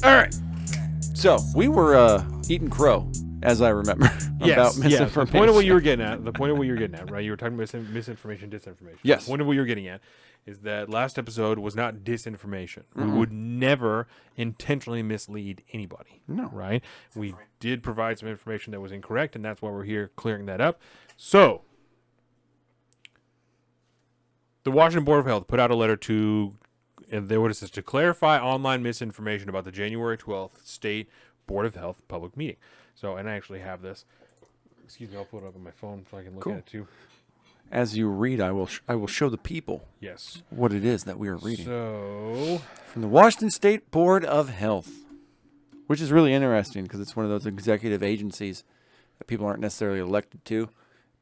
All right. So we were eating crow, as I remember, about misinformation. The point of what you were getting at, right? You were talking about misinformation, disinformation. Yes. The point of what you were getting at is that last episode was not disinformation. Mm-mm. We would never intentionally mislead anybody. No. Right? We did provide some information that was incorrect, and that's why we're here clearing that up. So, the Washington Board of Health put out a letter to, and what it says, to clarify online misinformation about the January 12th State Board of Health public meeting. So, and I actually have this. Excuse me, I'll pull it up on my phone so I can look at it too. As you read, I will show the people what it is that we are reading. So, from the Washington State Board of Health, which is really interesting because it's one of those executive agencies that people aren't necessarily elected to,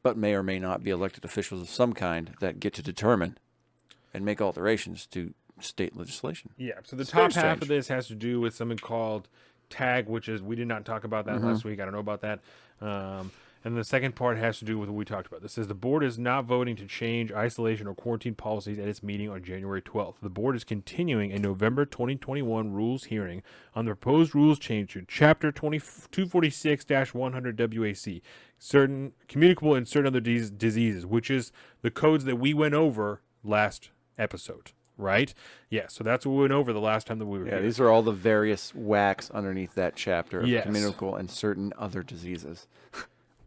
but may or may not be elected officials of some kind that get to determine and make alterations to state legislation. Yeah, so the top half of this has to do with something called TAG, which is, we did not talk about that last week. I don't know about that. And the second part has to do with what we talked about. This says the board is not voting to change isolation or quarantine policies at its meeting on January 12th. The board is continuing a November 2021 rules hearing on the proposed rules change to Chapter 246-100 WAC, certain communicable and certain other diseases, which is the codes that we went over last episode. Right? Yeah, so that's what we went over the last time that we were here. These are all the various WACs underneath that chapter of communicable and certain other diseases.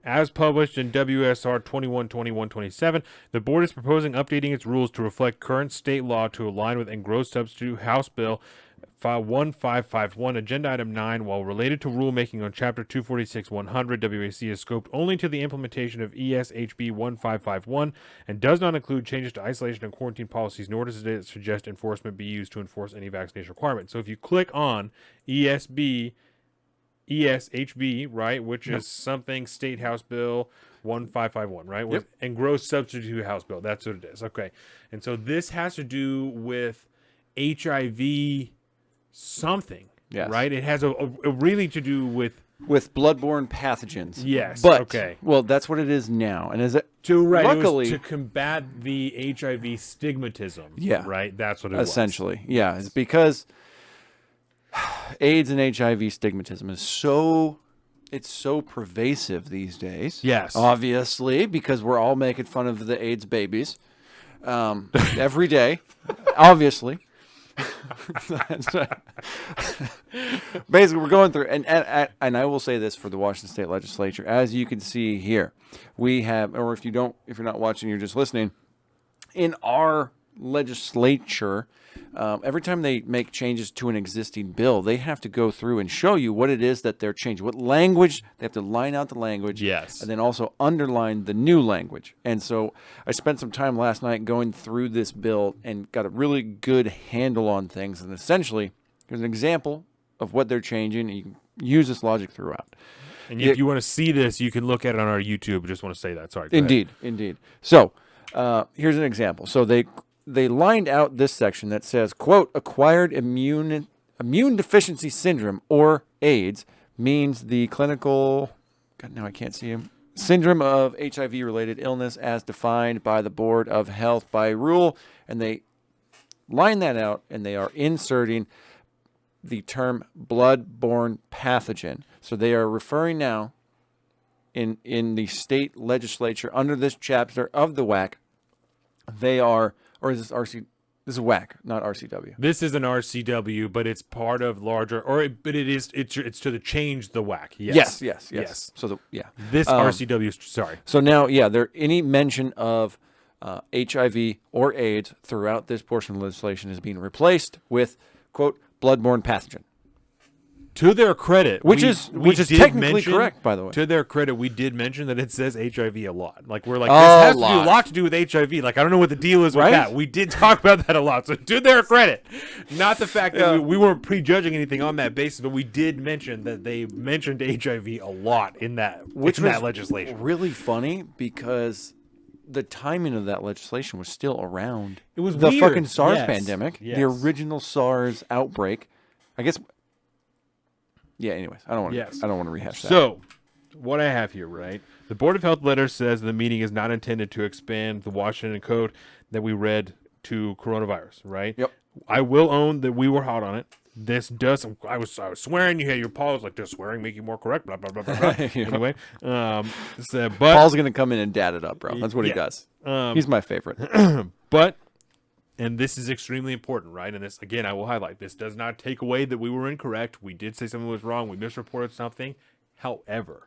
As published in WSR 2121-27, the board is proposing updating its rules to reflect current state law to align with engrossed substitute House Bill 1551, Agenda Item 9, while related to rulemaking on Chapter 246-100 WAC is scoped only to the implementation of ESHB 1551 and does not include changes to isolation and quarantine policies, nor does it suggest enforcement be used to enforce any vaccination requirement. So if you click on ESHB, right, which is something State House Bill 1551, right? Yep. Engrossed substitute House Bill. That's what it is. Okay. And so this has to do with HIV something, right? It has a really to do with bloodborne pathogens. Yes. But, okay. Well, that's what it is now. And is it luckily, it was to combat the HIV stigmatism. Yeah. Right? That's what it was. Essentially. Yeah. It's because AIDS and HIV stigmatism is so pervasive these days. Yes. Obviously, because we're all making fun of the AIDS babies every day. Obviously. Basically, we're going through, and I will say this for the Washington State Legislature, as you can see here, we have, or if you're not watching, you're just listening, in our legislature, every time they make changes to an existing bill, they have to go through and show you what it is that they're changing, what language. They have to line out the language, yes, and then also underline the new language. And so I spent some time last night going through this bill and got a really good handle on things. And essentially, here's an example of what they're changing, and you can use this logic throughout. And if you want to see this, you can look at it on our YouTube. I just want to say that. Sorry. Indeed. So here's an example. So they lined out this section that says, quote, acquired immune deficiency syndrome, or AIDS, means the clinical, God, now I can't see him, syndrome of HIV-related illness as defined by the Board of Health by rule. And they line that out, and they are inserting the term blood-borne pathogen. So they are referring now in the state legislature under this chapter of the WAC, they are, or is this RC? This is WAC, not RCW. This is an RCW, but it's part of larger, but it's to change the WAC. Yes. Yes. So this RCW. Sorry. So now, there any mention of HIV or AIDS throughout this portion of legislation is being replaced with, quote, bloodborne pathogen. To their credit, which is technically correct, by the way. To their credit, we did mention that it says HIV a lot. Like, we're like, this has to do a lot to do with HIV. Like, I don't know what the deal is with that. We did talk about that a lot. So to their credit, not the fact that we weren't prejudging anything on that basis, but we did mention that they mentioned HIV a lot in that legislation. Really funny because the timing of that legislation was still around. It was the weird. Fucking SARS pandemic, the original SARS outbreak. I guess. Yeah, anyways, I don't want to rehash that. So, what I have here, right? The Board of Health letter says the meeting is not intended to expand the Washington Code that we read to coronavirus, right? Yep. I will own that we were hot on it. this does. I was swearing. You had your Paul was like, does swearing make you more correct? Blah blah blah blah. blah. Anyway, but Paul's gonna come in and dad it up, bro. That's what he does. He's my favorite. But, and this is extremely important, right? And this, again, I will highlight, this does not take away that we were incorrect. We did say something was wrong. We misreported something. However,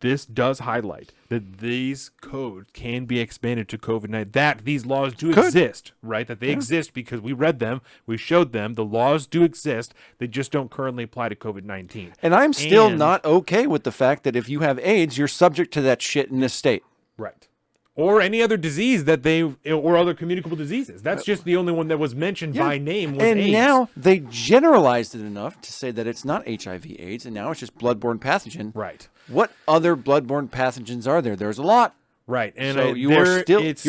this does highlight that these codes can be expanded to COVID-19, that these laws do exist, right? That they exist because we read them, we showed them, the laws do exist, they just don't currently apply to COVID-19. And I'm still not okay with the fact that if you have AIDS, you're subject to that shit in this state. Right. Or any other disease or other communicable diseases. That's just the only one that was mentioned by name was and AIDS. now they generalized it enough to say that it's not HIV/AIDS, and now it's just bloodborne pathogen. Right. What other bloodborne pathogens are there? There's a lot. Right. And so it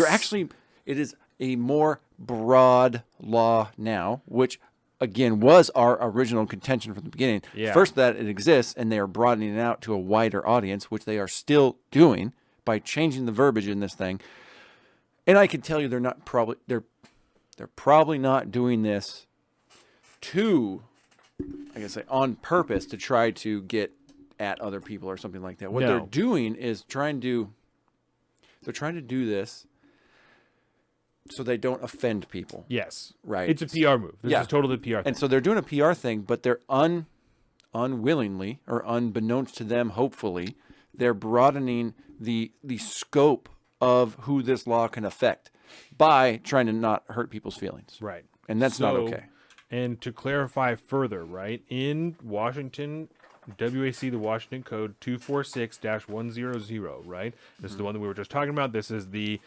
is a more broad law now, which again was our original contention from the beginning. Yeah. First, that it exists, and they are broadening it out to a wider audience, which they are still doing by changing the verbiage in this thing. And I can tell you they're probably not doing this on purpose to try to get at other people or something like that. What they're doing is trying to do this so they don't offend people. Yes. Right. It's a PR move. This is totally a PR thing. And so they're doing a PR thing, but they're unwillingly or unbeknownst to them, hopefully, they're broadening the scope of who this law can affect by trying to not hurt people's feelings. Right. And that's not okay. And to clarify further, right, in Washington, WAC, the Washington Code 246-100, right? This is the one that we were just talking about. This is the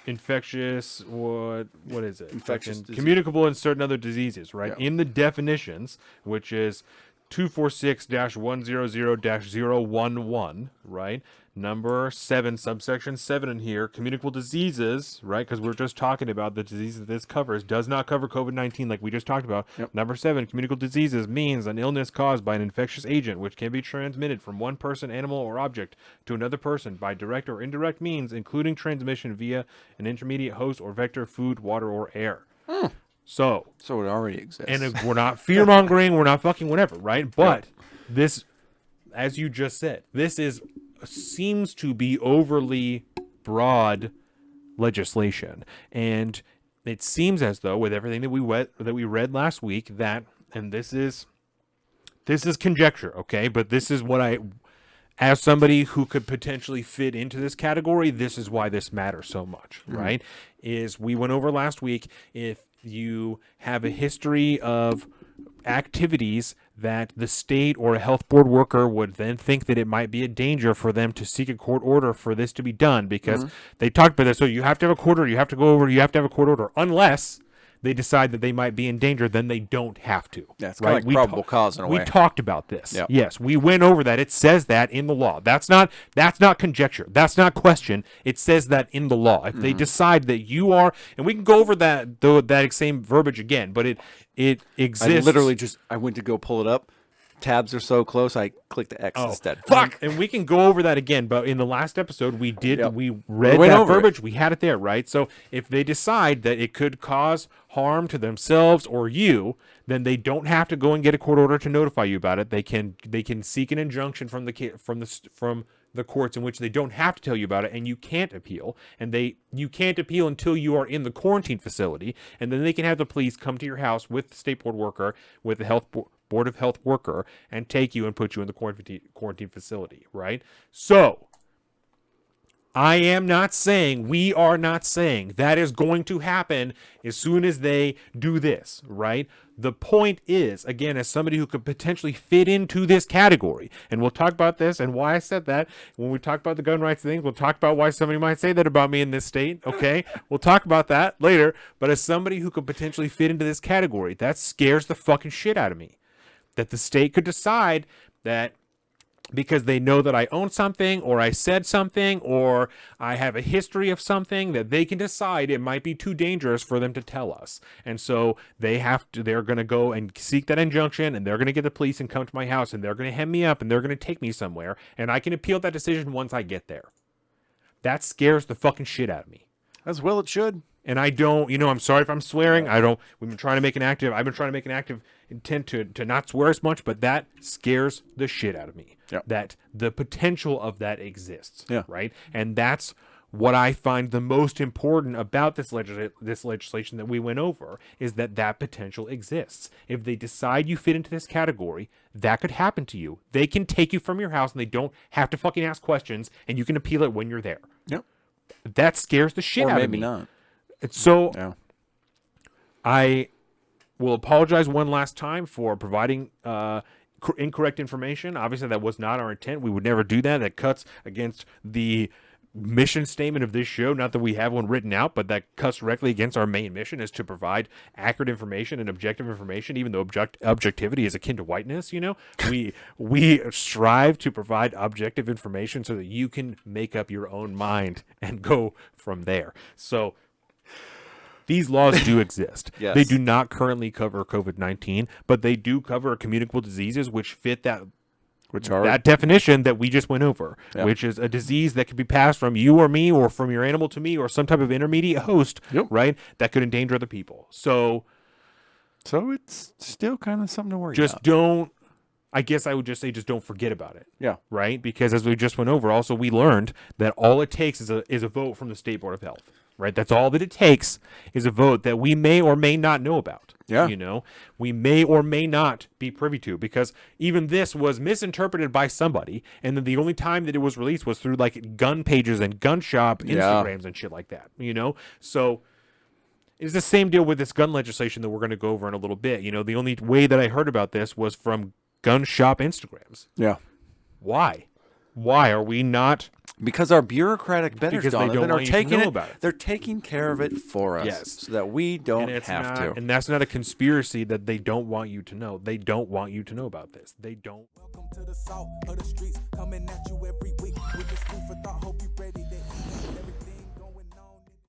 infectious, what is it? Infectious communicable and certain other diseases, right? Yeah. In the definitions, which is 246-100-011, right? Number 7, subsection 7 in here, communicable diseases, right? Because we're just talking about the disease that this covers. Does not cover COVID-19 like we just talked about. Yep. Number 7, communicable diseases means an illness caused by an infectious agent which can be transmitted from one person, animal, or object to another person by direct or indirect means, including transmission via an intermediate host or vector, food, water, or air. So it already exists. And we're not fear-mongering, we're not fucking whatever, right? But this, as you just said, this seems to be overly broad legislation. And it seems as though, with everything that we read last week, that, and this is conjecture, okay? But this is what as somebody who could potentially fit into this category, this is why this matters so much, right? Is we went over last week, if you have a history of activities that the state or a health board worker would then think that it might be a danger for them to seek a court order for this to be done, because they talked about this. So you have to have a court order, you have to have a court order, unless they decide that they might be in danger, then they don't have to. That's kind of like probable cause in a way. We talked about this. Yep. Yes, we went over that. It says that in the law. That's not conjecture. That's not question. It says that in the law. If they decide that you are, and we can go over that same verbiage again, but it exists. I went to go pull it up. Tabs are so close, I clicked the X instead. Fuck! And we can go over that again, but in the last episode, we read that verbiage. We had it there, right? So if they decide that it could cause harm to themselves or you, then they don't have to go and get a court order to notify you about it. They can seek an injunction from the courts in which they don't have to tell you about it, and you can't appeal. And you can't appeal until you are in the quarantine facility, and then they can have the police come to your house with the state board worker, with the board of health worker, and take you and put you in the quarantine facility, right? So we are not saying that is going to happen as soon as they do this, right? The point is, again, as somebody who could potentially fit into this category, and we'll talk about this and why I said that when we talk about the gun rights things, we'll talk about why somebody might say that about me in this state, okay? We'll talk about that later, but as somebody who could potentially fit into this category, that scares the fucking shit out of me. That the state could decide that because they know that I own something, or I said something, or I have a history of something, that they can decide it might be too dangerous for them to tell us. And so they're going to go and seek that injunction, and they're going to get the police and come to my house, and they're going to hem me up, and they're going to take me somewhere, and I can appeal that decision once I get there. That scares the fucking shit out of me. As well it should. And I don't, I'm sorry if I'm swearing. We've been trying to make an active, I've been trying to make an active intent to not swear as much, but that scares the shit out of me. Yep. That the potential of that exists. Yeah. Right. And that's what I find the most important about this legislation that we went over, is that potential exists. If they decide you fit into this category, that could happen to you. They can take you from your house and they don't have to fucking ask questions, and you can appeal it when you're there. Yep. That scares the shit out of me. Or maybe not. So Yeah. I will apologize one last time for providing incorrect information. Obviously, that was not our intent. We would never do that. That cuts against the mission statement of this show. Not that we have one written out, but that cuts directly against our main mission, is to provide accurate information and objective information, even though objectivity is akin to whiteness. We strive to provide objective information so that you can make up your own mind and go from there. So these laws do exist. Yes. They do not currently cover COVID-19, but they do cover communicable diseases which fit that definition that we just went over, Yeah. which is a disease that could be passed from you or me, or from your animal to me, or some type of intermediate host, Yep. right? That could endanger other people. So it's still kind of something to worry just about. I guess I would just say, just don't forget about it. Yeah. Right? Because as we just went over, also we learned that all it takes is a vote from the State Board of Health. Right? That's all that it takes, is a vote that we may or may not know about. Yeah. We may or may not be privy to, because even this was misinterpreted by somebody, and then the only time that it was released was through like gun pages and gun shop Instagrams and shit like that. So it's the same deal with this gun legislation that we're going to go over in a little bit. The only way that I heard about this was from gun shop Instagrams. Yeah. Why? Why are we not? Because our bureaucratic betters, Because they don't Donovan, are want you to taking know it. about it. They're taking care of it for us, Yes. so that we don't have to. And that's not a conspiracy that they don't want you to know. They don't want you to know about this. They don't. Welcome to the south of the streets, coming at you every week with this food for